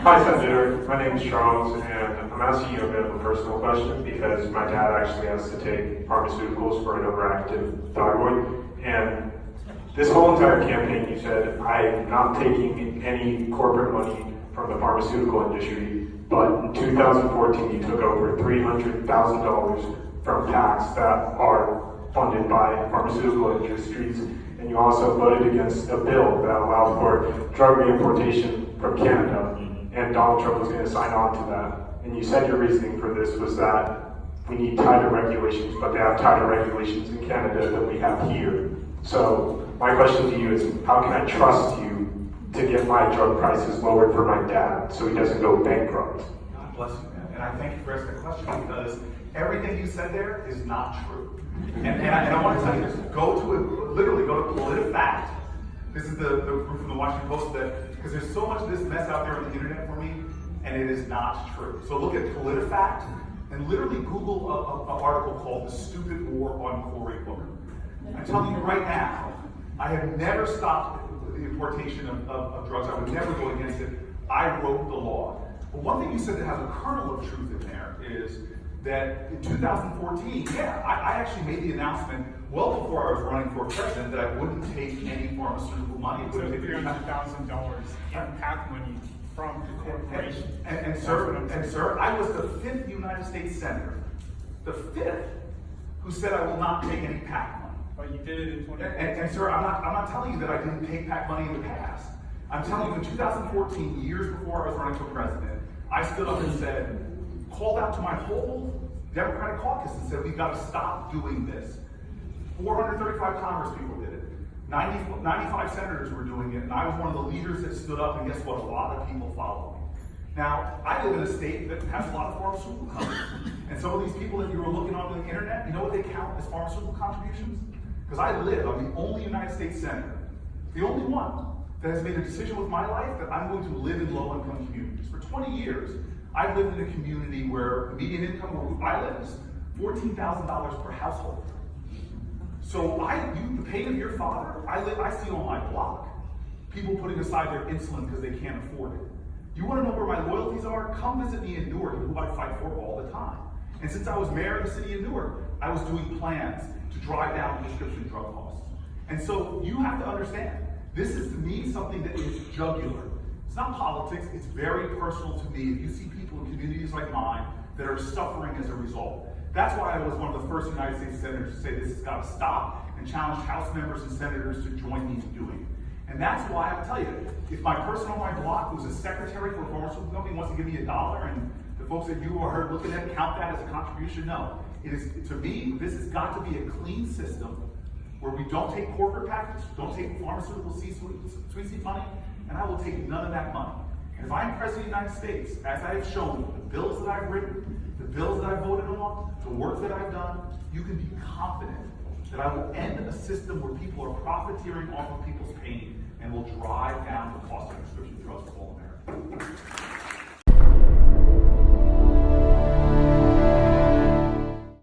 Hi, Senator. My name is Charles, and I'm asking you a bit of a personal question because my dad actually has to take pharmaceuticals for an overactive thyroid. And this whole entire campaign, you said, I'm not taking any corporate money from the pharmaceutical industry, but in 2014, you took over $300,000 from PACs that are funded by pharmaceutical industries, and you also voted against a bill that allowed for drug reimportation from Canada, and Donald Trump was going to sign on to that. And you said your reasoning for this was that we need tighter regulations, but they have tighter regulations in Canada than we have here. So my question to you is, how can I trust you to get my drug prices lowered for my dad so he doesn't go bankrupt? God bless you, man. And I thank you for asking the question because everything you said there is not true. And I want to tell you this, literally go to PolitiFact. This is the group from the Washington Post because there's so much of this mess out there on the internet for me, and it is not true. So look at PolitiFact and literally Google an article called The Stupid War on Cory. I'm telling you right now, I have never stopped the importation of drugs. I would never go against it. I wrote the law. But one thing you said that has a kernel of truth in there is that in 2014, I actually made the announcement well before I was running for president that I wouldn't take any pharmaceutical money. So $300,000 in PAC money from the corporation. And sir, I was the 5th United States senator, the 5th, who said I will not take any PAC money. But you did it in 2014. And sir, I'm not telling you that I didn't take PAC money in the past. I'm telling you in 2014, years before I was running for president, I stood up and said, called out to my whole Democratic caucus and said, we've got to stop doing this. 435 Congress people did it. 95 senators were doing it, and I was one of the leaders that stood up, and guess what? A lot of people followed me. Now, I live in a state that has a lot of pharmaceutical companies, and some of these people that you were looking on the internet, you know what they count as pharmaceutical contributions? Because I'm the only United States senator, the only one that has made a decision with my life that I'm going to live in low-income communities. For 20 years, I've lived in a community where the median income where I live is $14,000 per household. So the pain of your father, I see on my block. People putting aside their insulin because they can't afford it. You want to know where my loyalties are? Come visit me in Newark, who I fight for all the time. And since I was mayor of the city of Newark, I was doing plans to drive down prescription drug costs. And so you have to understand, this is to me something that is jugular. It's not politics, it's very personal to me. If you see people in communities like mine that are suffering as a result. That's why I was one of the first United States senators to say this has got to stop and challenge House members and senators to join me in doing it. And that's why I tell you, if my person on my block who's a secretary for a pharmaceutical company wants to give me $1 and the folks that you or her looking at count that as a contribution, no. It is, to me, this has got to be a clean system where we don't take corporate package, don't take pharmaceutical C-suite money, and I will take none of that money. And if I'm president of the United States, as I have shown, the bills that I've written, the bills that I've voted on, the work that I've done, you can be confident that I will end a system where people are profiteering off of people's pain and will drive down the cost of